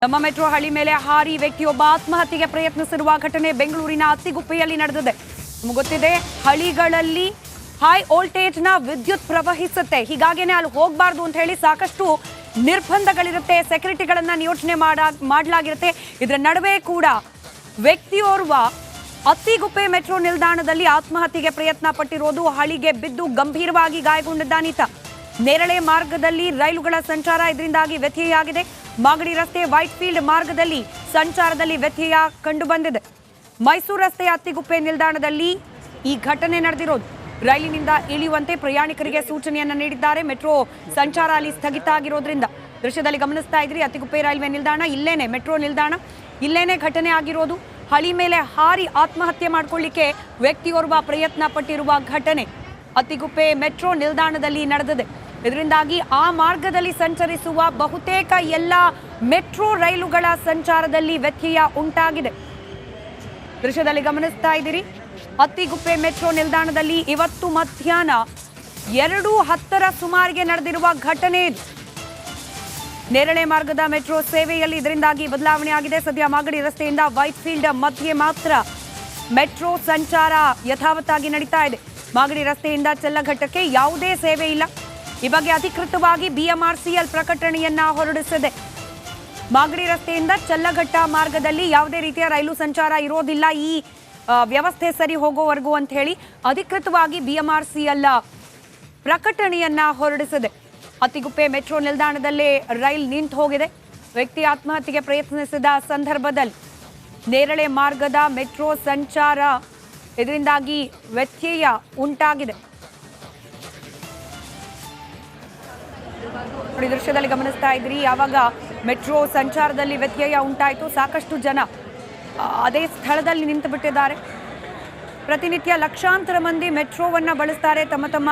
ನಮ್ಮ ಮೆಟ್ರೋ ಹಳಿ ಮೇಲೆ ಹಾರಿ ವ್ಯಕ್ತಿಯೊಬ್ಬ ಆತ್ಮಹತ್ಯೆಗೆ ಪ್ರಯತ್ನಿಸಿರುವ ಘಟನೆ ಬೆಂಗಳೂರಿನ ಅತ್ತಿಗುಪ್ಪೆಯಲ್ಲಿ ನಡೆದಿದೆ. ನಮಗೆ ಗೊತ್ತಿದೆ, ಹಳಿಗಳಲ್ಲಿ ಹೈ ವೋಲ್ಟೇಜ್ನ ವಿದ್ಯುತ್ ಪ್ರವಹಿಸುತ್ತೆ. ಹೀಗಾಗಿನೇ ಅಲ್ಲಿ ಹೋಗಬಾರ್ದು ಅಂತ ಹೇಳಿ ಸಾಕಷ್ಟು ನಿರ್ಬಂಧಗಳಿರುತ್ತೆ, ಸೆಕ್ಯೂರಿಟಿಗಳನ್ನ ನಿಯೋಜನೆ ಮಾಡಲಾಗಿರುತ್ತೆ. ಇದರ ನಡುವೆ ಕೂಡ ವ್ಯಕ್ತಿಯೋರ್ವ ಅತ್ತಿಗುಪ್ಪೆ ಮೆಟ್ರೋ ನಿಲ್ದಾಣದಲ್ಲಿ ಆತ್ಮಹತ್ಯೆಗೆ ಪ್ರಯತ್ನ ಪಟ್ಟಿರೋದು. ಹಳಿಗೆ ಬಿದ್ದು ಗಂಭೀರವಾಗಿ ಗಾಯಗೊಂಡಿದ್ದಾನೀತ. ನೇರಳೆ ಮಾರ್ಗದಲ್ಲಿ ರೈಲುಗಳ ಸಂಚಾರ ಇದರಿಂದಾಗಿ ವ್ಯತ್ಯಯವಾಗಿದೆ. ಮಾಗಡಿ ರಸ್ತೆ ವೈಟ್ ಫೀಲ್ಡ್ ಮಾರ್ಗದಲ್ಲಿ ಸಂಚಾರದಲ್ಲಿ ವ್ಯತ್ಯಯ ಕಂಡುಬಂದಿದೆ. ಮೈಸೂರು ರಸ್ತೆಯ ಅತ್ತಿಗುಪ್ಪೆ ನಿಲ್ದಾಣದಲ್ಲಿ ಈ ಘಟನೆ ನಡೆದಿರೋದು. ರೈಲಿನಿಂದ ಇಳಿಯುವಂತೆ ಪ್ರಯಾಣಿಕರಿಗೆ ಸೂಚನೆಯನ್ನ ನೀಡಿದ್ದಾರೆ. ಮೆಟ್ರೋ ಸಂಚಾರ ಅಲ್ಲಿ ಸ್ಥಗಿತ ಆಗಿರೋದ್ರಿಂದ ದೃಶ್ಯದಲ್ಲಿ ಗಮನಿಸ್ತಾ ಇದ್ರಿ. ಅತ್ತಿಗುಪ್ಪೆ ರೈಲ್ವೆ ನಿಲ್ದಾಣ ಇಲ್ಲೇನೆ, ಮೆಟ್ರೋ ನಿಲ್ದಾಣ ಇಲ್ಲೇನೆ ಘಟನೆ ಆಗಿರೋದು. ಹಳಿ ಮೇಲೆ ಹಾರಿ ಆತ್ಮಹತ್ಯೆ ಮಾಡಿಕೊಳ್ಳಿಕ್ಕೆ ವ್ಯಕ್ತಿಯೋರ್ವ ಪ್ರಯತ್ನ ಪಟ್ಟಿರುವ ಘಟನೆ ಅತ್ತಿಗುಪ್ಪೆ ಮೆಟ್ರೋ ನಿಲ್ದಾಣದಲ್ಲಿ ನಡೆದಿದೆ. ಇದರಿಂದಾಗಿ ಆ ಮಾರ್ಗದಲ್ಲಿ ಸಂಚರಿಸುವ ಬಹುತೇಕ ಎಲ್ಲ ಮೆಟ್ರೋ ರೈಲುಗಳ ಸಂಚಾರದಲ್ಲಿ ವ್ಯತ್ಯಯ ಉಂಟಾಗಿದೆ. ದೃಶ್ಯದಲ್ಲಿ ಗಮನಿಸ್ತಾ ಇದ್ದೀರಿ. ಅತ್ತಿಗುಪ್ಪೆ ಮೆಟ್ರೋ ನಿಲ್ದಾಣದಲ್ಲಿ ಇವತ್ತು ಮಧ್ಯಾಹ್ನ 2:10 ಸುಮಾರಿಗೆ ನಡೆದಿರುವ ಘಟನೆ. ನೇರಳೆ ಮಾರ್ಗದ ಮೆಟ್ರೋ ಸೇವೆಯಲ್ಲಿ ಇದರಿಂದಾಗಿ ಬದಲಾವಣೆ ಆಗಿದೆ. ಸದ್ಯ ಮಾಗಡಿ ರಸ್ತೆಯಿಂದ ವೈಟ್ ಫೀಲ್ಡ್ ಮಧ್ಯೆ ಮಾತ್ರ ಮೆಟ್ರೋ ಸಂಚಾರ ಯಥಾವತ್ತಾಗಿ ನಡೀತಾ ಇದೆ. ಮಾಗಡಿ ರಸ್ತೆಯಿಂದ ಚಲ್ಲಘಟ್ಟಕ್ಕೆ ಯಾವುದೇ ಸೇವೆ ಇಲ್ಲ. ಈ ಬಗ್ಗೆ ಅಧಿಕೃತವಾಗಿ ಬಿಎಂಆರ್ಸಿಎಲ್ ಪ್ರಕಟಣೆಯನ್ನ ಹೊರಡಿಸಿದೆ. ಮಾಗಡಿ ರಸ್ತೆಯಿಂದ ಚಲ್ಲಘಟ್ಟ ಮಾರ್ಗದಲ್ಲಿ ಯಾವುದೇ ರೀತಿಯ ರೈಲು ಸಂಚಾರ ಇರೋದಿಲ್ಲ, ಈ ವ್ಯವಸ್ಥೆ ಸರಿ ಹೋಗೋವರೆಗೂ ಅಂತ ಹೇಳಿ ಅಧಿಕೃತವಾಗಿ ಬಿಎಂಆರ್ಸಿಎಲ್ ಪ್ರಕಟಣೆಯನ್ನ ಹೊರಡಿಸಿದೆ. ಅತ್ತಿಗುಪ್ಪೆ ಮೆಟ್ರೋ ನಿಲ್ದಾಣದಲ್ಲೇ ರೈಲ್ ನಿಂತು ಹೋಗಿದೆ. ವ್ಯಕ್ತಿ ಆತ್ಮಹತ್ಯೆಗೆ ಪ್ರಯತ್ನಿಸಿದ ಸಂದರ್ಭದಲ್ಲಿ ನೇರಳೆ ಮಾರ್ಗದ ಮೆಟ್ರೋ ಸಂಚಾರ ಇದರಿಂದಾಗಿ ವ್ಯತ್ಯಯ ಉಂಟಾಗಿದೆ. ದೃಶ್ಯದಲ್ಲಿ ಗಮನಿಸ್ತಾ ಇದ್ರಿ, ಯಾವಾಗ ಮೆಟ್ರೋ ಸಂಚಾರದಲ್ಲಿ ವ್ಯತ್ಯಯ ಉಂಟಾಯಿತು ಸಾಕಷ್ಟು ಜನ ಅದೇ ಸ್ಥಳದಲ್ಲಿ ನಿಂತು ಬಿಟ್ಟಿದ್ದಾರೆ. ಪ್ರತಿನಿತ್ಯ ಲಕ್ಷಾಂತರ ಮಂದಿ ಮೆಟ್ರೋವನ್ನು ಬಳಸ್ತಾರೆ ತಮ್ಮ ತಮ್ಮ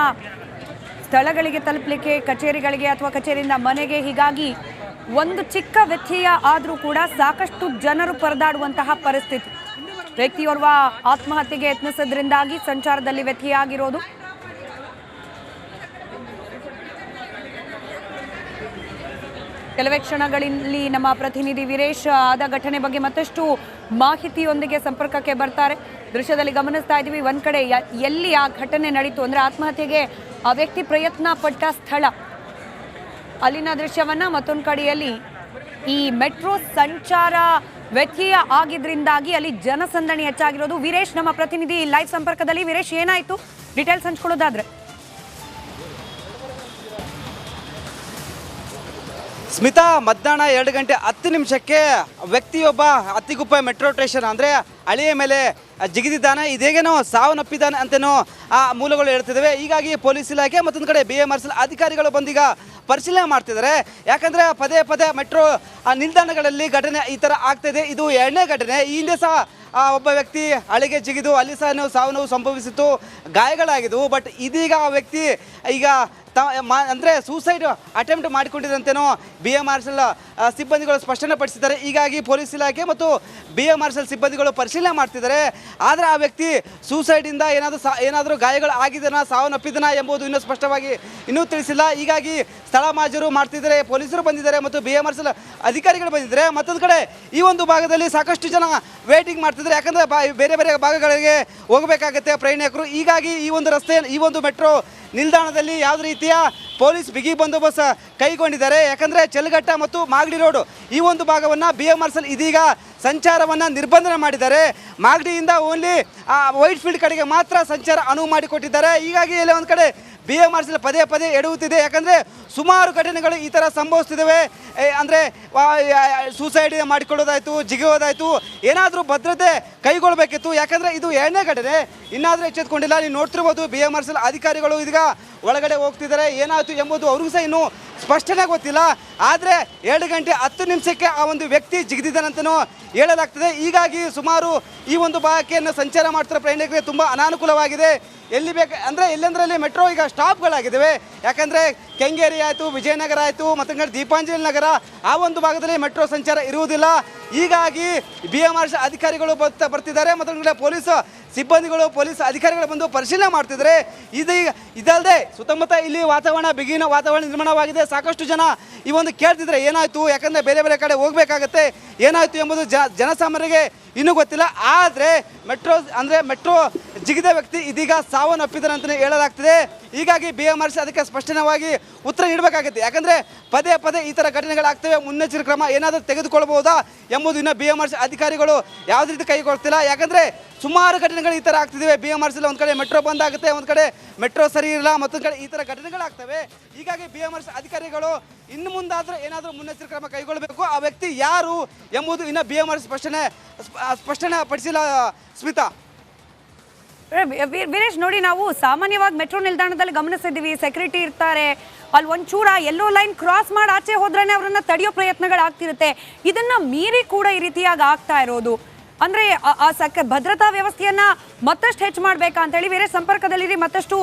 ಸ್ಥಳಗಳಿಗೆ ತಲುಪಲಿಕ್ಕೆ, ಕಚೇರಿಗಳಿಗೆ ಅಥವಾ ಕಚೇರಿಯಿಂದ ಮನೆಗೆ. ಹೀಗಾಗಿ ಒಂದು ಚಿಕ್ಕ ವ್ಯತ್ಯಯ ಆದರೂ ಕೂಡ ಸಾಕಷ್ಟು ಜನರು ಪರದಾಡುವಂತಹ ಪರಿಸ್ಥಿತಿ. ವ್ಯಕ್ತಿಯೋರ್ವ ಆತ್ಮಹತ್ಯೆಗೆ ಯತ್ನಿಸಿದ್ರಿಂದಾಗಿ ಸಂಚಾರದಲ್ಲಿ ವ್ಯತ್ಯಯ ಆಗಿರೋದು. ಕೆಲವೇ ಕ್ಷಣಗಳಲ್ಲಿ ನಮ್ಮ ಪ್ರತಿನಿಧಿ ವೀರೇಶ್ ಆದ ಘಟನೆ ಬಗ್ಗೆ ಮತ್ತಷ್ಟು ಮಾಹಿತಿಯೊಂದಿಗೆ ಸಂಪರ್ಕಕ್ಕೆ ಬರ್ತಾರೆ. ದೃಶ್ಯದಲ್ಲಿ ಗಮನಿಸ್ತಾ ಇದ್ದೀವಿ, ಒಂದ್ ಕಡೆ ಎಲ್ಲಿ ಆ ಘಟನೆ ನಡೀತು ಅಂದ್ರೆ ಆತ್ಮಹತ್ಯೆಗೆ ಆ ವ್ಯಕ್ತಿ ಪ್ರಯತ್ನ ಪಟ್ಟ ಸ್ಥಳ ಅಲ್ಲಿನ ದೃಶ್ಯವನ್ನ, ಮತ್ತೊಂದು ಕಡೆಯಲ್ಲಿ ಈ ಮೆಟ್ರೋ ಸಂಚಾರ ವ್ಯತ್ಯಯ ಆಗಿದ್ರಿಂದಾಗಿ ಅಲ್ಲಿ ಜನಸಂದಣಿ ಹೆಚ್ಚಾಗಿರೋದು. ವೀರೇಶ್ ನಮ್ಮ ಪ್ರತಿನಿಧಿ ಲೈವ್ ಸಂಪರ್ಕದಲ್ಲಿ. ವೀರೇಶ್, ಏನಾಯ್ತು ಡೀಟೇಲ್ಸ್ ಹಂಚ್ಕೊಳ್ಳೋದಾದ್ರೆ? ಸ್ಮಿತಾ, ಮಧ್ಯಾಹ್ನ 2:10 ವ್ಯಕ್ತಿಯೊಬ್ಬ ಅತ್ತಿಗುಪ್ಪೆ ಮೆಟ್ರೋ ಸ್ಟೇಷನ್ ಅಂದರೆ ಹಳಿಯ ಮೇಲೆ ಜಿಗಿದಿದ್ದಾನೆ. ಇದೇಗೇನೋ ಸಾವನ್ನಪ್ಪಿದ್ದಾನೆ ಅಂತೇನೋ ಆ ಮೂಲಗಳು ಹೇಳ್ತಿದ್ದಾವೆ. ಹೀಗಾಗಿ ಪೊಲೀಸ್ ಇಲಾಖೆ ಮತ್ತೊಂದು ಕಡೆ ಬಿಎಂಆರ್ಸಿಎಲ್ ಅಧಿಕಾರಿಗಳು ಬಂದೀಗ ಪರಿಶೀಲನೆ ಮಾಡ್ತಿದ್ದಾರೆ. ಯಾಕಂದರೆ ಪದೇ ಪದೇ ಮೆಟ್ರೋ ನಿಲ್ದಾಣಗಳಲ್ಲಿ ಘಟನೆ ಈ ಥರ ಆಗ್ತಾಯಿದೆ. ಇದು 2ನೇ ಘಟನೆ. ಈ ಹಿಂದೆ ಸಹ ಒಬ್ಬ ವ್ಯಕ್ತಿ ಹಳಿಗೆ ಜಿಗಿದು ಅಲ್ಲಿ ಸಹ ಸಾವು ನೋವು ಸಂಭವಿಸಿತ್ತು, ಗಾಯಗಳಾಗಿದ್ದವು. ಬಟ್ ಇದೀಗ ಆ ವ್ಯಕ್ತಿ ಈಗ ಅಂದರೆ ಸೂಸೈಡ್ ಅಟೆಂಪ್ಟ್ ಮಾಡಿಕೊಂಡಿದ್ದಂತೇನೋ ಬಿಎಂಆರ್ಸಿಎಲ್ ಸಿಬ್ಬಂದಿಗಳು ಸ್ಪಷ್ಟನೆ ಪಡಿಸಿದ್ದಾರೆ. ಹೀಗಾಗಿ ಪೊಲೀಸ್ ಇಲಾಖೆ ಮತ್ತು ಬಿಎಂಆರ್ಸಿಎಲ್ ಸಿಬ್ಬಂದಿಗಳು ಪರಿಶೀಲನೆ ಮಾಡ್ತಿದ್ದಾರೆ. ಆದರೆ ಆ ವ್ಯಕ್ತಿ ಸೂಸೈಡಿಂದ ಏನಾದರೂ ಗಾಯಗಳು ಆಗಿದೆನಾ, ಸಾವನ್ನಪ್ಪಿದನಾ ಎಂಬುದು ಇನ್ನೂ ಸ್ಪಷ್ಟವಾಗಿ ಇನ್ನೂ ತಿಳಿಸಿಲ್ಲ. ಹೀಗಾಗಿ ಸ್ಥಳ ಮಾಜರು ಮಾಡ್ತಿದ್ದಾರೆ, ಪೊಲೀಸರು ಬಂದಿದ್ದಾರೆ ಮತ್ತು ಬಿಎಂಆರ್ಸಿಎಲ್ ಅಧಿಕಾರಿಗಳು ಬಂದಿದ್ದಾರೆ. ಮತ್ತೊಂದು ಕಡೆ ಈ ಒಂದು ಭಾಗದಲ್ಲಿ ಸಾಕಷ್ಟು ಜನ ವೇಟಿಂಗ್ ಮಾಡ್ತಿದ್ದಾರೆ. ಯಾಕಂದರೆ ಬೇರೆ ಬೇರೆ ಭಾಗಗಳಿಗೆ ಹೋಗಬೇಕಾಗತ್ತೆ ಪ್ರಯಾಣಿಕರು. ಹೀಗಾಗಿ ಈ ಒಂದು ರಸ್ತೆ, ಈ ಒಂದು ಮೆಟ್ರೋ ನಿಲ್ದಾಣದಲ್ಲಿ ಯಾವುದೇ ರೀತಿಯ ಪೊಲೀಸ್ ಬಿಗಿ ಬಂದೋಬಸ್ತ್ ಕೈಗೊಂಡಿದ್ದಾರೆ. ಯಾಕಂದರೆ ಚಲ್ಲಘಟ್ಟ ಮತ್ತು ಮಾಗಡಿ ರೋಡು ಈ ಒಂದು ಭಾಗವನ್ನು ಬಿಎಂಆರ್ಸಿಎಲ್ ಇದೀಗ ಸಂಚಾರವನ್ನು ನಿರ್ಬಂಧನೆ ಮಾಡಿದ್ದಾರೆ. ಮಾಗಡಿಯಿಂದ ಓನ್ಲಿ ವೈಟ್ ಫೀಲ್ಡ್ ಕಡೆಗೆ ಮಾತ್ರ ಸಂಚಾರ ಅನುವು ಮಾಡಿಕೊಟ್ಟಿದ್ದಾರೆ. ಹೀಗಾಗಿ ಇಲ್ಲಿ ಒಂದು ಕಡೆ ಬಿಎಂಆರ್ಸಿಎಲ್ ಪದೇ ಪದೇ ಎಡುವುತ್ತಿದೆ. ಯಾಕಂದರೆ ಸುಮಾರು ಘಟನೆಗಳು ಈ ಥರ ಸಂಭವಿಸ್ತಿದ್ದಾವೆ. ಅಂದರೆ ಸೂಸೈಡ್ ಮಾಡಿಕೊಳ್ಳೋದಾಯಿತು, ಜಿಗಿಯೋದಾಯಿತು, ಏನಾದರೂ ಭದ್ರತೆ ಕೈಗೊಳ್ಳಬೇಕಿತ್ತು. ಯಾಕಂದರೆ ಇದು 2ನೇ ಘಟನೆ, ಇನ್ನಾದರೂ ಎಚ್ಚೆತ್ತುಕೊಂಡಿಲ್ಲ. ನೀವು ನೋಡ್ತಿರ್ಬೋದು, ಬಿಎಂಆರ್ಸಿಎಲ್ ಅಧಿಕಾರಿಗಳು ಇದೀಗ ಒಳಗಡೆ ಹೋಗ್ತಿದ್ದಾರೆ. ಏನಾಯಿತು ಎಂಬುದು ಅವ್ರಿಗೂ ಸಹ ಇನ್ನೂ ಸ್ಪಷ್ಟನೆ ಗೊತ್ತಿಲ್ಲ. ಆದರೆ 2:10 ಆ ಒಂದು ವ್ಯಕ್ತಿ ಜಿಗಿದಿದ್ದಾನಂತನೂ ಹೇಳಲಾಗ್ತದೆ. ಹೀಗಾಗಿ ಸುಮಾರು ಈ ಒಂದು ಭಾಗಕ್ಕೆ ಸಂಚಾರ ಮಾಡ್ತಿರೋ ಪ್ರಯಾಣಿಕರಿಗೆ ತುಂಬ ಅನಾನುಕೂಲವಾಗಿದೆ. ಎಲ್ಲಿ ಅಂದರೆ ಎಲ್ಲೆಂದರಲ್ಲಿ ಮೆಟ್ರೋ ಈಗ ಸ್ಟಾಪ್ಗಳಾಗಿದ್ದಾವೆ. ಯಾಕಂದರೆ ಕೆಂಗೇರಿ ಆಯಿತು, ವಿಜಯನಗರ ಆಯಿತು, ಮತ್ತು ದೀಪಾಂಜಲಿ ನಗರ ಆ ಒಂದು ಭಾಗದಲ್ಲಿ ಮೆಟ್ರೋ ಸಂಚಾರ ಇರುವುದಿಲ್ಲ. ಹೀಗಾಗಿ BMRC ಅಧಿಕಾರಿಗಳು ಬರ್ತಿದ್ದಾರೆ, ಮತ್ತು ಪೊಲೀಸ್ ಸಿಬ್ಬಂದಿಗಳು ಪೊಲೀಸ್ ಅಧಿಕಾರಿಗಳು ಬಂದು ಪರಿಶೀಲನೆ ಮಾಡ್ತಿದ್ದಾರೆ. ಇದಲ್ಲದೆ ಸುತ್ತಮುತ್ತ ಇಲ್ಲಿ ಬಿಗಿನ ವಾತಾವರಣ ನಿರ್ಮಾಣವಾಗಿದೆ. ಸಾಕಷ್ಟು ಜನ ಈ ಒಂದು ಕೇಳ್ತಿದ್ರೆ ಏನಾಯ್ತು, ಯಾಕಂದರೆ ಬೇರೆ ಬೇರೆ ಕಡೆ ಹೋಗಬೇಕಾಗತ್ತೆ, ಏನಾಯ್ತು ಎಂಬುದು ಜನಸಾಮಾನ್ಯರಿಗೆ ಇನ್ನೂ ಗೊತ್ತಿಲ್ಲ. ಆದರೆ ಮೆಟ್ರೋ ಜಿಗಿದ ವ್ಯಕ್ತಿ ಇದೀಗ ಸಾವನ್ನಪ್ಪಿದ್ದಾರೆ ಅಂತಲೇ ಹೇಳಲಾಗ್ತಿದೆ. ಹೀಗಾಗಿ BMRC ಅದಕ್ಕೆ ಸ್ಪಷ್ಟವಾಗಿ ಉತ್ತರ ನೀಡಬೇಕಾಗುತ್ತೆ. ಯಾಕಂದರೆ ಪದೇ ಪದೇ ಈ ಥರ ಘಟನೆಗಳಾಗ್ತವೆ, ಮುನ್ನೆಚ್ಚರಿಕೆ ಕ್ರಮ ಏನಾದರೂ ತೆಗೆದುಕೊಳ್ಬಹುದಾ ಎಂಬುದು ಇನ್ನೂ BMRC ಅಧಿಕಾರಿಗಳು ಯಾವುದೇ ರೀತಿ ಕೈಗೊಳ್ತಿಲ್ಲ. ಯಾಕಂದರೆ ಸುಮಾರು ಘಟನೆಗಳು ಈ ಥರ ಆಗ್ತಿದ್ದಾವೆ. BMRC ಒಂದು ಕಡೆ ಮೆಟ್ರೋ ಬಂದ್ ಆಗುತ್ತೆ, ಒಂದು ಕಡೆ ಮೆಟ್ರೋ ಸರಿ ಇರಲ್ಲ, ಮತ್ತೊಂದು ಕಡೆ ಈ ಥರ ಘಟನೆಗಳಾಗ್ತವೆ. ಹೀಗಾಗಿ BMRC ಅಧಿಕಾರಿಗಳು ಇನ್ನು ಮುಂದಾದರೂ ಏನಾದರೂ ಮುನ್ನೆಚ್ಚರಿಕೆ ಕ್ರಮ ಕೈಗೊಳ್ಳಬೇಕು. ಆ ವ್ಯಕ್ತಿ ಯಾರು ಎಂಬುದು ಇನ್ನು BMRC ಸ್ಪಷ್ಟನೆ ಪಡಿಸಿಲ್ಲ. ಸ್ಮಿತಾ, ವೀರೇಶ್ ನೋಡಿ, ನಾವು ಸಾಮಾನ್ಯವಾಗಿ ಮೆಟ್ರೋ ನಿಲ್ದಾಣದಲ್ಲಿ ಗಮನಿಸಿದ್ದೀವಿ, ಸೆಕ್ಯೂರಿಟಿ ಇರ್ತಾರೆ, ಅಲ್ಲಿ ಒಂಚೂರ ಎಲ್ಲೋ ಲೈನ್ ಕ್ರಾಸ್ ಮಾಡಿ ಆಚೆ ಹೋದ್ರೇನೆ ಅವರನ್ನ ತಡೆಯೋ ಪ್ರಯತ್ನಗಳಾಗ್ತಿರುತ್ತೆ. ಇದನ್ನ ಮೀರಿ ಕೂಡ ಈ ರೀತಿಯಾಗಿ ಆಗ್ತಾ ಇರೋದು ಅಂದ್ರೆ ಭದ್ರತಾ ವ್ಯವಸ್ಥೆಯನ್ನ ಮತ್ತಷ್ಟು ಹೆಚ್ಚು ಮಾಡ್ಬೇಕಾ ಅಂತ ಹೇಳಿ ವೀರೇಶ್ ಸಂಪರ್ಕದಲ್ಲಿರಿ. ಮತ್ತಷ್ಟು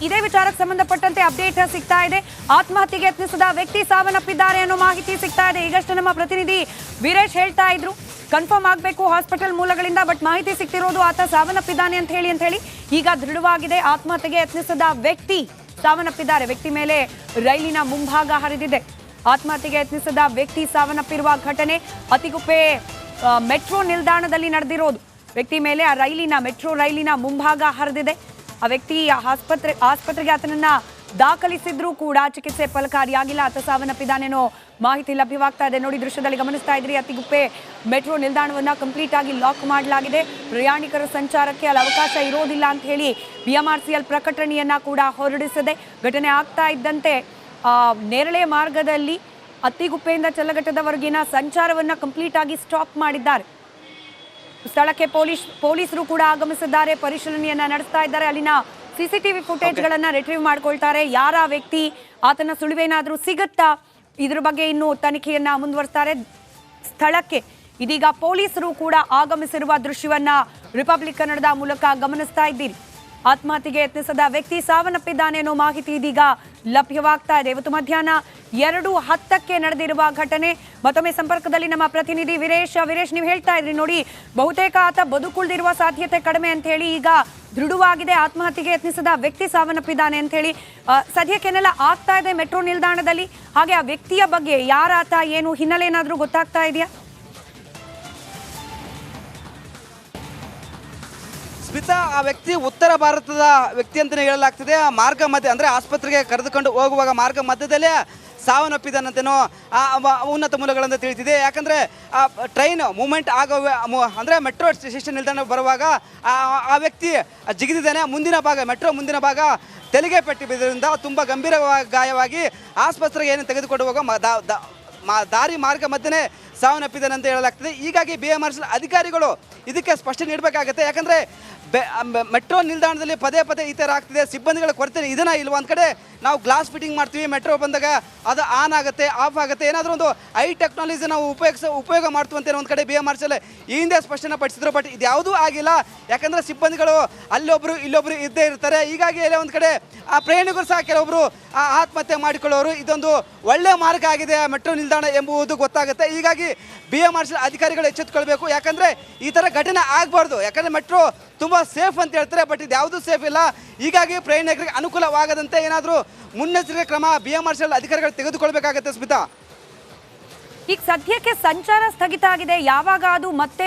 ಇದೇ ವಿಚಾರಕ್ಕೆ ಸಂಬಂಧಪಟ್ಟಂತೆ ಅಪ್ಡೇಟ್ ಸಿಗ್ತಾ ಇದೆ. ಆತ್ಮಹತ್ಯೆಗೆ ಯತ್ನಿಸಿದ ವ್ಯಕ್ತಿ ಸಾವನ್ನಪ್ಪಿದ್ದಾರೆ ಅನ್ನೋ ಮಾಹಿತಿ ಸಿಗ್ತಾ ಇದೆ. ಈಗಷ್ಟೇ ನಮ್ಮ ಪ್ರತಿನಿಧಿ ವೀರೇಶ್ ಹೇಳ್ತಾ ಇದ್ರು, ಕನ್ಫರ್ಮ್ ಆಗಬೇಕು ಹಾಸ್ಪಿಟಲ್ ಮೂಲಗಳಿಂದ, ಬಟ್ ಮಾಹಿತಿ ಸಿಗ್ತಿರೋದು ಆತ ಸಾವನ್ನಪ್ಪಿದ್ದಾನೆ ಅಂತ ಹೇಳಿ ಈಗ ದೃಢವಾಗಿದೆ. ಆತ್ಮಹತ್ಯೆಗೆ ಯತ್ನಿಸಿದ ವ್ಯಕ್ತಿ ಸಾವನ್ನಪ್ಪಿದ್ದಾರೆ. ವ್ಯಕ್ತಿ ಮೇಲೆ ರೈಲಿನ ಮುಂಭಾಗ ಹರಿದಿದೆ. ಆತ್ಮಹತ್ಯೆಗೆ ಯತ್ನಿಸಿದ ವ್ಯಕ್ತಿ ಸಾವನ್ನಪ್ಪಿರುವ ಘಟನೆ ಅತಿಗುಪ್ಪೆ ಮೆಟ್ರೋ ನಿಲ್ದಾಣದಲ್ಲಿ ನಡೆದಿರೋದು. ವ್ಯಕ್ತಿ ಮೇಲೆ ಆ ಮೆಟ್ರೋ ರೈಲಿನ ಮುಂಭಾಗ ಹರಿದಿದೆ. ಆ ವ್ಯಕ್ತಿ ಆಸ್ಪತ್ರೆಗೆ ಆತನನ್ನ ದಾಖಲಿಸಿದ್ರೂ ಕೂಡ ಚಿಕಿತ್ಸೆ ಫಲಕಾರಿಯಾಗಿಲ್ಲ. ಆತ ಸಾವನ್ನಪ್ಪಿದ್ದಾನೇನೋ ಮಾಹಿತಿ ಲಭ್ಯವಾಗ್ತಾ ಇದೆ. ನೋಡಿ, ದೃಶ್ಯದಲ್ಲಿ ಗಮನಿಸ್ತಾ ಇದ್ರಿ, ಅತಿಗುಪ್ಪೆ ಮೆಟ್ರೋ ನಿಲ್ದಾಣವನ್ನ ಕಂಪ್ಲೀಟ್ ಆಗಿ ಲಾಕ್ ಮಾಡಲಾಗಿದೆ. ಪ್ರಯಾಣಿಕರ ಸಂಚಾರಕ್ಕೆ ಅಲ್ಲಿ ಅವಕಾಶ ಇರೋದಿಲ್ಲ ಅಂತ ಹೇಳಿ BMRCL ಪ್ರಕಟಣೆಯನ್ನ ಕೂಡ ಹೊರಡಿಸಿದೆ. ಘಟನೆ ಆಗ್ತಾ ಇದ್ದಂತೆ ನೇರಳೆ ಮಾರ್ಗದಲ್ಲಿ ಅತ್ತಿಗುಪ್ಪೆಯಿಂದ ಚಲ್ಲಘಟ್ಟದವರೆಗಿನ ಸಂಚಾರವನ್ನ ಕಂಪ್ಲೀಟ್ ಆಗಿ ಸ್ಟಾಪ್ ಮಾಡಿದ್ದಾರೆ. ಸ್ಥಳಕ್ಕೆ ಪೊಲೀಸರು ಕೂಡ ಆಗಮಿಸಿದ್ದಾರೆ, ಪರಿಶೀಲನೆಯನ್ನ ನಡೆಸ್ತಾ ಇದ್ದಾರೆ. ಅಲ್ಲಿನ CCTV ಫುಟೇಜ್ಗಳನ್ನ ರಿಟ್ರೀವ್ ಮಾಡ್ಕೊಳ್ತಾರೆ. ಯಾರ ವ್ಯಕ್ತಿ, ಆತನ ಸುಳಿವೇನಾದ್ರೂ ಸಿಗುತ್ತಾ, ಇದ್ರ ಬಗ್ಗೆ ಇನ್ನೂ ತನಿಖೆಯನ್ನ ಮುಂದುವರಿಸ್ತಾರೆ. ಸ್ಥಳಕ್ಕೆ ಇದೀಗ ಪೊಲೀಸರು ಕೂಡ ಆಗಮಿಸಿರುವ ದೃಶ್ಯವನ್ನ ರಿಪಬ್ಲಿಕ್ ಕನ್ನಡದ ಮೂಲಕ ಗಮನಿಸ್ತಾ ಇದ್ದೀರಿ. ಆತ್ಮಹತ್ಯೆಗೆ ಯತ್ನಿಸಿದ ವ್ಯಕ್ತಿ ಸಾವನ್ನಪ್ಪಿದ್ದಾನೆ ಅನ್ನೋ ಮಾಹಿತಿ ಇದೀಗ ಲಭ್ಯವಾಗ್ತಾ ಇದೆ. ಇವತ್ತು ಮಧ್ಯಾಹ್ನ 2:10ಕ್ಕೆ ನಡೆದಿರುವ ಘಟನೆ. ಮತ್ತೊಮ್ಮೆ ಸಂಪರ್ಕದಲ್ಲಿ ನಮ್ಮ ಪ್ರತಿನಿಧಿ ವೀರೇಶ್, ನೀವು ಹೇಳ್ತಾ ಇದ್ರಿ ನೋಡಿ, ಬಹುತೇಕ ಆತ ಬದುಕುಳಿದಿರುವ ಸಾಧ್ಯತೆ ಕಡಿಮೆ ಅಂತ ಹೇಳಿ ಈಗ ದೃಢವಾಗಿದೆ. ಆತ್ಮಹತ್ಯೆಗೆ ಯತ್ನಿಸಿದ ವ್ಯಕ್ತಿ ಸಾವನ್ನಪ್ಪಿದ್ದಾನೆ ಅಂತ ಹೇಳಿ ಸದ್ಯಕ್ಕೆನೆಲ್ಲ ಆಗ್ತಾ ಇದೆ ಮೆಟ್ರೋ ನಿಲ್ದಾಣದಲ್ಲಿ. ಹಾಗೆ ಆ ವ್ಯಕ್ತಿಯ ಬಗ್ಗೆ ಯಾರಾತ, ಏನು ಹಿನ್ನೆಲೆ ಏನಾದ್ರೂ ಗೊತ್ತಾಗ್ತಾ ಇದೆಯಾ? ಸ್ಮಿತಾ, ಆ ವ್ಯಕ್ತಿ ಉತ್ತರ ಭಾರತದ ವ್ಯಕ್ತಿ ಅಂತಲೇ ಹೇಳಲಾಗ್ತಿದೆ. ಆ ಮಾರ್ಗ ಮಧ್ಯೆ ಅಂದರೆ ಆಸ್ಪತ್ರೆಗೆ ಕರೆದುಕೊಂಡು ಹೋಗುವಾಗ ಮಾರ್ಗ ಮಧ್ಯದಲ್ಲೇ ಸಾವನ್ನಪ್ಪಿದ್ದಾನಂತೇನೋ ಉನ್ನತ ಮೂಲಗಳಿಂದ ತಿಳಿತಿದೆ. ಯಾಕಂದರೆ ಆ ಟ್ರೈನ್ ಮೂವ್ಮೆಂಟ್ ಆಗೋ ಅಂದರೆ ಮೆಟ್ರೋ ಸ್ಟೇಷನ್ ನಿಲ್ದಾಣ ಬರುವಾಗ ಆ ವ್ಯಕ್ತಿ ಜಿಗಿದಿದ್ದಾನೆ. ಮೆಟ್ರೋ ಮುಂದಿನ ಭಾಗ ತೆಲಿಗೆ ಪೆಟ್ಟು ಬಿದ್ದರಿಂದ ತುಂಬ ಗಂಭೀರ ಗಾಯವಾಗಿ ಆಸ್ಪತ್ರೆಗೆ ಏನು ತೆಗೆದುಕೊಂಡು ಹೋಗೋ ದಾರಿ ಮಾರ್ಗ ಮಧ್ಯೆ ಸಾವನ್ನಪ್ಪಿದ್ದಾನೆ ಅಂತ ಹೇಳಲಾಗ್ತದೆ. ಹೀಗಾಗಿ BMRC ಅಧಿಕಾರಿಗಳು ಇದಕ್ಕೆ ಸ್ಪಷ್ಟನೆ ನೀಡಬೇಕಾಗುತ್ತೆ. ಯಾಕಂದರೆ ಮೆಟ್ರೋ ನಿಲ್ದಾಣದಲ್ಲಿ ಪದೇ ಪದೇ ಈ ಥರ ಆಗ್ತಿದೆ, ಸಿಬ್ಬಂದಿಗಳ ಕೊರತೆ ಇದನ್ನ ಇಲ್ವಾ. ಒಂದು ಕಡೆ ನಾವು ಗ್ಲಾಸ್ ಫಿಟ್ಟಿಂಗ್ ಮಾಡ್ತೀವಿ, ಮೆಟ್ರೋ ಬಂದಾಗ ಅದು ಆನ್ ಆಗುತ್ತೆ, ಆಫ್ ಆಗುತ್ತೆ, ಏನಾದರೂ ಒಂದು ಟೆಕ್ನಾಲಜಿ ನಾವು ಉಪಯೋಗ ಮಾಡ್ತೀವಿ ಅಂತ ಒಂದು ಕಡೆ BMRC ಈ ಹಿಂದೆ ಸ್ಪಷ್ಟನೆ ಪಡಿಸಿದ್ರು. ಬಟ್ ಇದ್ಯಾವುದೂ ಆಗಿಲ್ಲ. ಯಾಕಂದರೆ ಸಿಬ್ಬಂದಿಗಳು ಅಲ್ಲೊಬ್ಬರು ಇಲ್ಲೊಬ್ಬರು ಇದ್ದೇ ಇರ್ತಾರೆ. ಹೀಗಾಗಿ ಎಲ್ಲ ಒಂದು ಕಡೆ ಆ ಪ್ರಯಾಣಿಕರು ಸಹ ಕೆಲವೊಬ್ಬರು ಆತ್ಮಹತ್ಯೆ ಮಾಡಿಕೊಳ್ಳೋರು. ಇದೊಂದು ಒಳ್ಳೆಯ ಮಾರ್ಗ ಆಗಿದೆ ಮೆಟ್ರೋ ನಿಲ್ದಾಣ ಎಂಬುದು ಗೊತ್ತಾಗುತ್ತೆ. ಹೀಗಾಗಿ BMRC ಅಧಿಕಾರಿಗಳು ಎಚ್ಚೆತ್ತುಕೊಳ್ಬೇಕು. ಯಾಕಂದರೆ ಈ ಥರ ಘಟನೆ ಆಗಬಾರ್ದು. ಯಾಕಂದರೆ ಮೆಟ್ರೋ ತುಂಬ ಸೇಫ್ ಅಂತ ಹೇಳ್ತಾರೆ, ಬಟ್ ಇದು ಯಾವುದೂ ಸೇಫ್ ಇಲ್ಲ. ಹೀಗಾಗಿ ಪ್ರಯಾಣಿಕರಿಗೆ ಅನುಕೂಲವಾಗದಂತೆ ಏನಾದರೂ ಮುನ್ನೆಚ್ಚರಿಕೆ ಕ್ರಮ BMRC ಅಧಿಕಾರಿಗಳು ತೆಗೆದುಕೊಳ್ಬೇಕಾಗತ್ತೆ. ಸ್ಮಿತಾ, ಈಗ ಸದ್ಯಕ್ಕೆ ಸಂಚಾರ ಸ್ಥಗಿತ ಆಗಿದೆ. ಯಾವಾಗ ಅದು ಮತ್ತೆ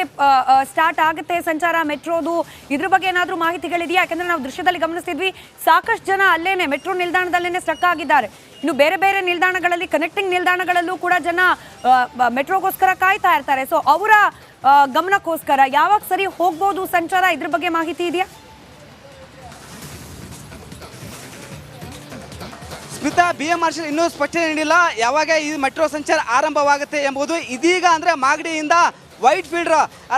ಸ್ಟಾರ್ಟ್ ಆಗುತ್ತೆ ಸಂಚಾರ ಮೆಟ್ರೋದು, ಇದ್ರ ಬಗ್ಗೆ ಏನಾದರೂ ಮಾಹಿತಿಗಳಿದೆಯಾ? ಯಾಕಂದ್ರೆ ನಾವು ದೃಶ್ಯದಲ್ಲಿ ಗಮನಿಸ್ತಿದ್ವಿ, ಸಾಕಷ್ಟು ಜನ ಅಲ್ಲೇನೆ ಮೆಟ್ರೋ ನಿಲ್ದಾಣದಲ್ಲೇನೆ ಸ್ಟಕ್ ಆಗಿದ್ದಾರೆ. ಇನ್ನು ಬೇರೆ ಬೇರೆ ನಿಲ್ದಾಣಗಳಲ್ಲಿ, ಕನೆಕ್ಟಿಂಗ್ ನಿಲ್ದಾಣಗಳಲ್ಲೂ ಕೂಡ ಜನ ಮೆಟ್ರೋಗೋಸ್ಕರ ಕಾಯ್ತಾ ಇರ್ತಾರೆ. ಸೊ ಅವರ ಗಮನಕ್ಕೋಸ್ಕರ ಯಾವಾಗ ಸರಿ ಹೋಗ್ಬೋದು ಸಂಚಾರ, ಇದ್ರ ಬಗ್ಗೆ ಮಾಹಿತಿ ಇದೆಯಾ? ಸ್ಮಿತಾ, BMRC ಇನ್ನೂ ಸ್ಪಷ್ಟನೆ ನೀಡಿಲ್ಲ ಯಾವಾಗ ಈ ಮೆಟ್ರೋ ಸಂಚಾರ ಆರಂಭವಾಗುತ್ತೆ ಎಂಬುದು. ಇದೀಗ ಅಂದರೆ ಮಾಗಡಿಯಿಂದ ವೈಟ್ ಫೀಲ್ಡ್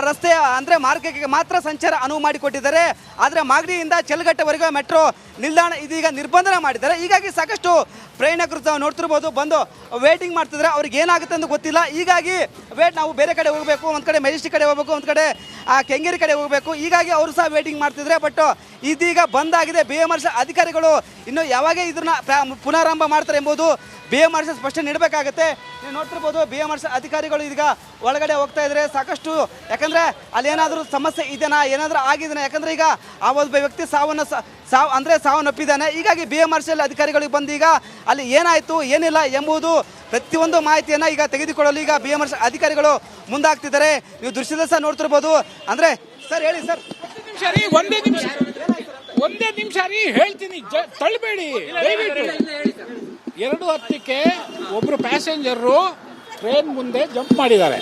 ರಸ್ತೆ ಅಂದರೆ ಮಾರ್ಗಕ್ಕೆ ಮಾತ್ರ ಸಂಚಾರ ಅನುವು ಮಾಡಿಕೊಟ್ಟಿದ್ದಾರೆ. ಆದರೆ ಮಾಗಡಿಯಿಂದ ಚಲ್ಲಘಟ್ಟವರೆಗೂ ಮೆಟ್ರೋ ನಿಲ್ದಾಣ ಇದೀಗ ನಿರ್ಬಂಧನ ಮಾಡಿದ್ದಾರೆ. ಹೀಗಾಗಿ ಸಾಕಷ್ಟು ಪ್ರಯಾಣಿಕರು ನೋಡ್ತಿರ್ಬೋದು, ಬಂದು ವೇಟಿಂಗ್ ಮಾಡ್ತಿದ್ದಾರೆ. ಅವ್ರಿಗೆ ಏನಾಗುತ್ತೆ ಅಂತ ಗೊತ್ತಿಲ್ಲ. ಹೀಗಾಗಿ ನಾವು ಬೇರೆ ಕಡೆ ಹೋಗಬೇಕು, ಒಂದು ಕಡೆ ಮೆಜೆಸ್ಟಿಕ್ ಕಡೆ ಹೋಗಬೇಕು, ಒಂದು ಕಡೆ ಕೆಂಗೇರಿ ಕಡೆ ಹೋಗಬೇಕು. ಹೀಗಾಗಿ ಅವರು ಸಹ ವೇಟಿಂಗ್ ಮಾಡ್ತಿದ್ದಾರೆ. ಬಟ್ ಇದೀಗ ಬಂದಾಗಿದೆ. BMRC ಅಧಿಕಾರಿಗಳು ಇನ್ನು ಯಾವಾಗ ಇದನ್ನ ಪುನರಾರಂಭ ಮಾಡ್ತಾರೆ ಎಂಬುದು BMRC ಸ್ಪಷ್ಟನೆ ನೀಡಬೇಕಾಗುತ್ತೆ. ನೀವು ನೋಡ್ತಿರ್ಬೋದು BMRC ಅಧಿಕಾರಿಗಳು ಈಗ ಒಳಗಡೆ ಹೋಗ್ತಾ ಇದ್ದಾರೆ. ಸಾಕಷ್ಟು ಯಾಕಂದರೆ ಅಲ್ಲಿ ಏನಾದರೂ ಸಮಸ್ಯೆ ಇದೆಯಾ, ಏನಾದರೂ ಆಗಿದೆಯಾ, ಯಾಕಂದರೆ ಈಗ ಆ ಒಬ್ಬ ವ್ಯಕ್ತಿ ಸಾವನ್ನಪ್ಪಿದ್ದಾನೆ. ಹೀಗಾಗಿ BMRC ಅಧಿಕಾರಿಗಳಿಗೆ ಬಂದು ಈಗ ಅಲ್ಲಿ ಏನಾಯಿತು ಏನಿಲ್ಲ ಎಂಬುದು ಪ್ರತಿಯೊಂದು ಮಾಹಿತಿಯನ್ನು ಈಗ ತೆಗೆದುಕೊಳ್ಳಲು ಈಗ BMRC ಅಧಿಕಾರಿಗಳು ಮುಂದಾಗ್ತಿದ್ದಾರೆ. ನೀವು ದೃಶ್ಯದಲ್ಲಿ ಸಹ ನೋಡ್ತಿರ್ಬೋದು. ಅಂದರೆ ಸರ್ ಹೇಳಿ ಸರ್. ಒಂದೇ ನಿಮಿಷ ರೀ ಹೇಳ್ತೀನಿ, ತಳ್ಳಬೇಡಿ. 2:10ಕ್ಕೆ ಒಬ್ರು ಪ್ಯಾಸೆಂಜರು ಟ್ರೈನ್ ಮುಂದೆ ಜಂಪ್ ಮಾಡಿದ್ದಾರೆ.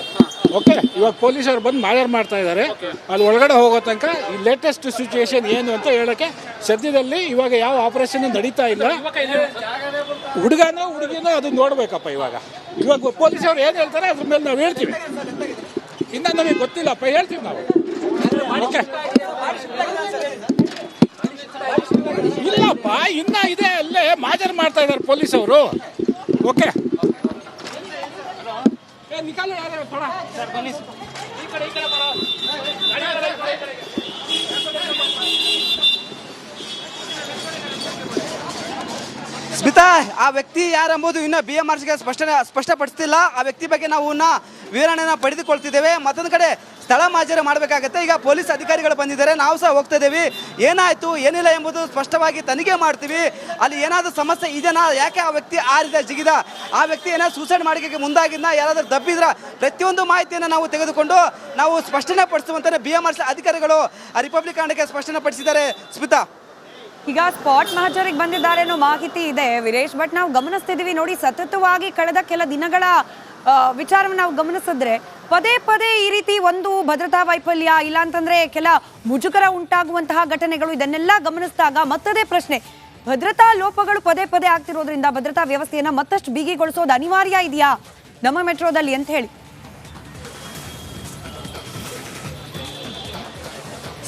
ಓಕೆ, ಇವಾಗ ಪೊಲೀಸರು ಬಂದು ಮಾಯರ್ ಮಾಡ್ತಾ ಇದ್ದಾರೆ. ಅದು ಒಳಗಡೆ ಹೋಗೋ ತನಕ ಈ ಲೇಟೆಸ್ಟ್ ಸಿಚುವೇಶನ್ ಏನು ಅಂತ ಹೇಳೋಕ್ಕೆ ಸದ್ಯದಲ್ಲಿ ಇವಾಗ ಯಾವ ಆಪರೇಷನ್ ನಡೀತಾ ಇಲ್ಲ. ಹುಡುಗನೋ ಹುಡುಗಿನೋ ಅದು ನೋಡ್ಬೇಕಪ್ಪ. ಇವಾಗ ಪೊಲೀಸರು ಏನು ಹೇಳ್ತಾರೆ ಅದ್ರ ಮೇಲೆ ನಾವು ಹೇಳ್ತೀವಿ. ಇನ್ನ ನಮಗೆ ಗೊತ್ತಿಲ್ಲಪ್ಪ, ಹೇಳ್ತೀವಿ ನಾವು. ಓಕೆ, ಇಲ್ಲಪ್ಪ, ಇನ್ನ ಇದೆ, ಅಲ್ಲೇ ಮಾಜರ್ ಮಾಡ್ತಾ ಇದ್ದಾರೆ ಪೊಲೀಸವರು. ಓಕೆ, ಸ್ಮಿತಾ, ಆ ವ್ಯಕ್ತಿ ಯಾರೆಂಬುದು ಇನ್ನು BMRCಗೆ ಸ್ಪಷ್ಟಪಡಿಸ್ತಿಲ್ಲ. ಆ ವ್ಯಕ್ತಿ ಬಗ್ಗೆ ನಾವು ವಿವರಣೆಯನ್ನು ಪಡೆದುಕೊಳ್ತಿದ್ದೇವೆ. ಮತ್ತೊಂದು ಕಡೆ ಸ್ಥಳ ಮಾಜರಿ ಮಾಡಬೇಕಾಗತ್ತೆ. ಈಗ ಪೊಲೀಸ್ ಅಧಿಕಾರಿಗಳು ಬಂದಿದ್ದಾರೆ, ನಾವು ಸಹ ಹೋಗ್ತಾ ಇದ್ದೇವೆ. ಏನಾಯಿತು ಏನಿಲ್ಲ ಎಂಬುದು ಸ್ಪಷ್ಟವಾಗಿ ತನಿಖೆ ಮಾಡ್ತೀವಿ. ಅಲ್ಲಿ ಏನಾದರೂ ಸಮಸ್ಯೆ ಇದೆಯಾ, ಯಾಕೆ ಆ ವ್ಯಕ್ತಿ ಜಿಗಿದ, ಆ ವ್ಯಕ್ತಿ ಏನಾದ್ರು ಸೂಸೈಡ್ ಮಾಡಿಕೆ ಮುಂದಾಗಿದ್ದ, ಯಾರಾದರೂ ದಬ್ಬಿದ್ರ, ಪ್ರತಿಯೊಂದು ಮಾಹಿತಿಯನ್ನು ನಾವು ತೆಗೆದುಕೊಂಡು ನಾವು ಸ್ಪಷ್ಟನೆ ಪಡಿಸುವಂತೆ BMRC ಅಧಿಕಾರಿಗಳು ರಿಪಬ್ಲಿಕ್ ಕಾಂಡಕ್ಕೆ ಸ್ಪಷ್ಟನೆ ಪಡಿಸಿದ್ದಾರೆ. ಸ್ಮಿತಾ, ಈಗ ಸ್ಪಾಟ್ ಮಹಜರಿಗೆ ಬಂದಿದ್ದಾರೆ ಅನ್ನೋ ಮಾಹಿತಿ ಇದೆ ವೀರೇಶ್. ಬಟ್ ನಾವು ಗಮನಿಸ್ತಿದ್ದೀವಿ ನೋಡಿ, ಸತತವಾಗಿ ಕಳೆದ ಕೆಲ ದಿನಗಳ ವಿಚಾರವನ್ನು ನಾವು ಗಮನಿಸಿದ್ರೆ ಪದೇ ಪದೇ ಈ ರೀತಿ ಒಂದು ಭದ್ರತಾ ವೈಫಲ್ಯ, ಇಲ್ಲ ಅಂತಂದ್ರೆ ಕೆಲ ಮುಜುಗರ ಉಂಟಾಗುವಂತಹ ಘಟನೆಗಳು, ಇದನ್ನೆಲ್ಲ ಗಮನಿಸಿದಾಗ ಮತ್ತದೇ ಪ್ರಶ್ನೆ, ಭದ್ರತಾ ಲೋಪಗಳು ಪದೇ ಪದೇ ಆಗ್ತಿರೋದ್ರಿಂದ ಭದ್ರತಾ ವ್ಯವಸ್ಥೆಯನ್ನ ಮತ್ತಷ್ಟು ಬಿಗಿಗೊಳಿಸೋದು ಅನಿವಾರ್ಯ ಇದೆಯಾ ನಮ್ಮ ಮೆಟ್ರೋದಲ್ಲಿ ಅಂತ ಹೇಳಿ.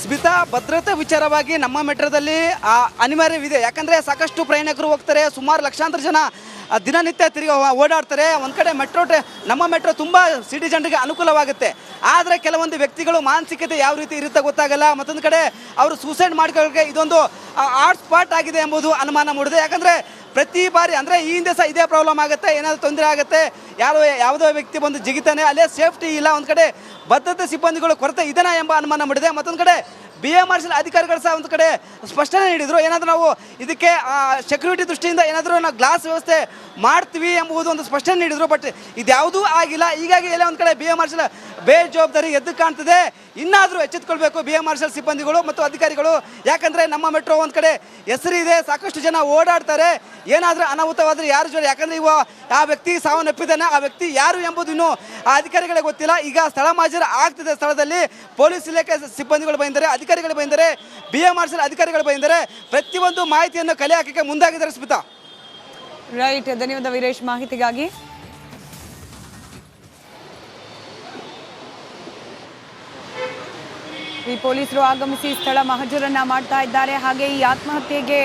ಸ್ಮಿತಾ, ಭದ್ರತೆ ವಿಚಾರವಾಗಿ ನಮ್ಮ ಮೆಟ್ರೋದಲ್ಲಿ ಅನಿವಾರ್ಯವಿದೆ. ಯಾಕಂದರೆ ಸಾಕಷ್ಟು ಪ್ರಯಾಣಿಕರು ಹೋಗ್ತಾರೆ, ಸುಮಾರು ಲಕ್ಷಾಂತರ ಜನ ದಿನನಿತ್ಯ ತಿರುಗಿ ಓಡಾಡ್ತಾರೆ. ಒಂದು ಕಡೆ ನಮ್ಮ ಮೆಟ್ರೋ ತುಂಬ ಸಿಟಿ ಜನರಿಗೆ ಅನುಕೂಲವಾಗುತ್ತೆ. ಆದರೆ ಕೆಲವೊಂದು ವ್ಯಕ್ತಿಗಳು ಮಾನಸಿಕತೆ ಯಾವ ರೀತಿ ಇರುತ್ತೆ ಗೊತ್ತಾಗಲ್ಲ. ಮತ್ತೊಂದು ಕಡೆ ಅವರು ಸೂಸೈಡ್ ಮಾಡ್ಕೊಳ್ಳೋಕ್ಕೆ ಇದೊಂದು ಹಾಟ್ ಸ್ಪಾಟ್ ಆಗಿದೆ ಎಂಬುದು ಅನುಮಾನ ಮೂಡಿದೆ. ಯಾಕಂದರೆ ಪ್ರತಿ ಬಾರಿ ಅಂದರೆ ಈ ಹಿಂದೆ ಸಹ ಇದೇ ಪ್ರಾಬ್ಲಮ್ ಆಗುತ್ತೆ, ಏನಾದರೂ ತೊಂದರೆ ಆಗುತ್ತೆ, ಯಾವುದೋ ವ್ಯಕ್ತಿ ಬಂದು ಜಿಗಿತಾನೆ, ಅಲ್ಲೇ ಸೇಫ್ಟಿ ಇಲ್ಲ. ಒಂದು ಕಡೆ ಭದ್ರತೆ ಸಿಬ್ಬಂದಿಗಳು ಕೊರತೆ ಇದೆನಾ ಎಂಬ ಅನುಮಾನ ಮೂಡಿದೆ. ಮತ್ತೊಂದು ಕಡೆ BMRC ಅಧಿಕಾರಿಗಳು ಸಹ ಒಂದು ಕಡೆ ಸ್ಪಷ್ಟನೆ ನೀಡಿದರು, ಏನಾದರೂ ನಾವು ಇದಕ್ಕೆ ಸೆಕ್ಯೂರಿಟಿ ದೃಷ್ಟಿಯಿಂದ ಏನಾದರೂ ನಾವು ಗ್ಲಾಸ್ ವ್ಯವಸ್ಥೆ ಮಾಡ್ತೀವಿ ಎಂಬುದು ಒಂದು ಸ್ಪಷ್ಟನೆ ನೀಡಿದರು. ಬಟ್ ಇದ್ಯಾವುದೂ ಆಗಿಲ್ಲ. ಹೀಗಾಗಿ ಎಲ್ಲ ಒಂದು ಕಡೆ BMRC ಬೇಜವಾಬ್ದಾರಿ ಎದ್ದು ಕಾಣ್ತಿದೆ. ಇನ್ನಾದರೂ ಎಚ್ಚೆತ್ತುಕೊಳ್ಬೇಕು BMRC ಸಿಬ್ಬಂದಿಗಳು ಮತ್ತು ಅಧಿಕಾರಿಗಳು. ಯಾಕಂದರೆ ನಮ್ಮ ಮೆಟ್ರೋ ಒಂದು ಕಡೆ ಹೆಸರಿದೆ, ಸಾಕಷ್ಟು ಜನ ಓಡಾಡ್ತಾರೆ. ಏನಾದರೂ ಅನಾಹುತವಾದರೆ ಯಾರು ಜೋಡಿ, ಯಾಕಂದರೆ ಆ ವ್ಯಕ್ತಿ ಸಾವನ್ನಪ್ಪಿದ್ದಾನೆ, ಆ ವ್ಯಕ್ತಿ ಯಾರು ಎಂಬುದು ಇನ್ನೂ ಆ ಅಧಿಕಾರಿಗಳಿಗೆ ಗೊತ್ತಿಲ್ಲ. ಈಗ ಸ್ಥಳ ಮಾಜರಿ ಆಗ್ತಿದೆ. ಸ್ಥಳದಲ್ಲಿ ಪೊಲೀಸ್ ಇಲಾಖೆ ಸಿಬ್ಬಂದಿಗಳು ಬಂದಿದ್ದಾರೆ, ಅಧಿಕಾರಿಗಳು ಬಂದಿದ್ದಾರೆ, BMRC ಅಧಿಕಾರಿಗಳು ಬಂದಿದ್ದಾರೆ. ಪ್ರತಿಯೊಂದು ಮಾಹಿತಿಯನ್ನು ಕಲೆ ಹಾಕಕ್ಕೆ ಮುಂದಾಗಿದ್ದಾರೆ. ಸ್ಮಿತಾ, ರೈಟ್, ಧನ್ಯವಾದ ವೀರೇಶ್ ಮಾಹಿತಿಗಾಗಿ. ಈ ಪೊಲೀಸರು ಆಗಮಿಸಿ ಸ್ಥಳ ಮಹಜರನ್ನ ಮಾಡ್ತಾ ಇದ್ದಾರೆ. ಹಾಗೆ ಈ ಆತ್ಮಹತ್ಯೆಗೆ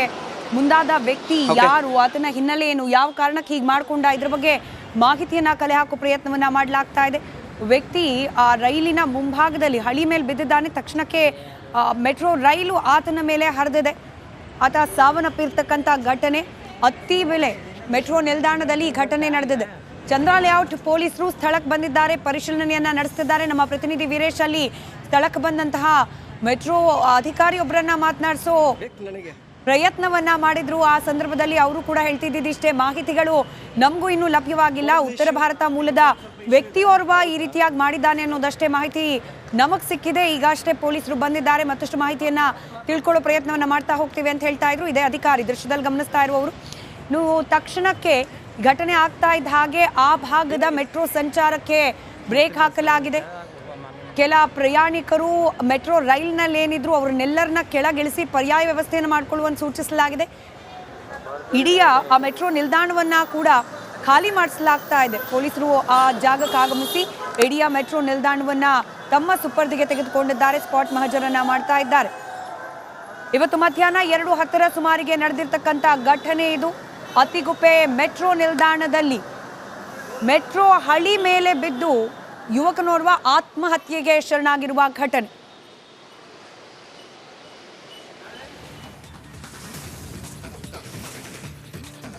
ಮುಂದಾದ ವ್ಯಕ್ತಿ ಯಾರು, ಆತನ ಹಿನ್ನೆಲೆ ಏನು, ಯಾವ ಕಾರಣಕ್ಕೆ ಹೀಗೆ ಮಾಡ್ಕೊಂಡ, ಇದ್ರ ಬಗ್ಗೆ ಮಾಹಿತಿಯನ್ನ ಕಲೆ ಹಾಕೋ ಪ್ರಯತ್ನವನ್ನ ಮಾಡಲಾಗ್ತಾ ಇದೆ. ವ್ಯಕ್ತಿ ಆ ರೈಲಿನ ಮುಂಭಾಗದಲ್ಲಿ ಹಳಿ ಮೇಲೆ ಬಿದ್ದಿದ್ದಾನೆ. ತಕ್ಷಣಕ್ಕೆ ಮೆಟ್ರೋ ರೈಲು ಆತನ ಮೇಲೆ ಹರಿದಿದೆ. ಆತ ಸಾವನ್ನಪ್ಪಿರ್ತಕ್ಕಂಥ ಘಟನೆ ಅತ್ತಿಬೆಲೆ ಮೆಟ್ರೋ ನಿಲ್ದಾಣದಲ್ಲಿ ಈ ಘಟನೆ ನಡೆದಿದೆ. ಚಂದ್ರ ಲೇಔಟ್ ಪೊಲೀಸರು ಸ್ಥಳಕ್ಕೆ ಬಂದಿದ್ದಾರೆ, ಪರಿಶೀಲನೆಯನ್ನ ನಡೆಸ್ತಿದ್ದಾರೆ. ನಮ್ಮ ಪ್ರತಿನಿಧಿ ವೀರೇಶ್ ಅಲ್ಲಿ ಸ್ಥಳಕ್ಕೆ ಬಂದಂತಹ ಮೆಟ್ರೋ ಅಧಿಕಾರಿಯೊಬ್ಬರನ್ನ ಮಾತನಾಡಿಸೋ ಪ್ರಯತ್ನವನ್ನ ಮಾಡಿದ್ರು. ಆ ಸಂದರ್ಭದಲ್ಲಿ ಅವರು ಕೂಡ ಹೇಳ್ತಿದ್ದಿಷ್ಟೇ, ಮಾಹಿತಿಗಳು ನಮಗೂ ಇನ್ನೂ ಲಭ್ಯವಾಗಿಲ್ಲ. ಉತ್ತರ ಭಾರತ ಮೂಲದ ವ್ಯಕ್ತಿಯೋರ್ವ ಈ ರೀತಿಯಾಗಿ ಮಾಡಿದ್ದಾನೆ ಅನ್ನೋದಷ್ಟೇ ಮಾಹಿತಿ ನಮಗೆ ಸಿಕ್ಕಿದೆ. ಈಗಷ್ಟೇ ಪೊಲೀಸರು ಬಂದಿದ್ದಾರೆ, ಮತ್ತಷ್ಟು ಮಾಹಿತಿಯನ್ನ ತಿಳ್ಕೊಳ್ಳೋ ಪ್ರಯತ್ನವನ್ನ ಮಾಡ್ತಾ ಹೋಗ್ತೀವಿ ಅಂತ ಹೇಳ್ತಾ ಇದ್ರು. ಇದೇ ಅಧಿಕಾರಿ ದೃಶ್ಯದಲ್ಲಿ ಗಮನಿಸ್ತಾ ಇರುವವರು. ತಕ್ಷಣಕ್ಕೆ ಘಟನೆ ಆಗ್ತಾ ಇದ್ದ ಹಾಗೆ ಆ ಭಾಗದ ಮೆಟ್ರೋ ಸಂಚಾರಕ್ಕೆ ಬ್ರೇಕ್ ಹಾಕಲಾಗಿದೆ. ಕೆಲ ಪ್ರಯಾಣಿಕರು ಮೆಟ್ರೋ ರೈಲ್ನಲ್ಲಿ ಏನಿದ್ರು ಅವ್ರನ್ನೆಲ್ಲರನ್ನ ಕೆಳಗಿಳಿಸಿ ಪರ್ಯಾಯ ವ್ಯವಸ್ಥೆಯನ್ನು ಮಾಡಿಕೊಳ್ಳುವಂತ ಸೂಚಿಸಲಾಗಿದೆ. ಇಡೀ ಆ ಮೆಟ್ರೋ ನಿಲ್ದಾಣವನ್ನ ಕೂಡ ಖಾಲಿ ಮಾಡಿಸಲಾಗ್ತಾ ಇದೆ. ಪೊಲೀಸರು ಆ ಜಾಗಕ್ಕೆ ಆಗಮಿಸಿ ಇಡೀ ಮೆಟ್ರೋ ನಿಲ್ದಾಣವನ್ನ ತಮ್ಮ ಸುಪರ್ದಿಗೆ ತೆಗೆದುಕೊಂಡಿದ್ದಾರೆ. ಸ್ಪಾಟ್ ಮಹಜರನ್ನ ಮಾಡ್ತಾ ಇದ್ದಾರೆ. ಇವತ್ತು ಮಧ್ಯಾಹ್ನ 2:10 ಸುಮಾರಿಗೆ ನಡೆದಿರ್ತಕ್ಕಂಥ ಘಟನೆ ಇದು. ಅತ್ತಿಗುಪ್ಪೆ ಮೆಟ್ರೋ ನಿಲ್ದಾಣದಲ್ಲಿ ಮೆಟ್ರೋ ಹಳಿ ಮೇಲೆ ಬಿದ್ದು ಯುವಕನೋರ್ವ ಆತ್ಮಹತ್ಯೆಗೆ ಶರಣಾಗಿರುವ ಘಟನೆ.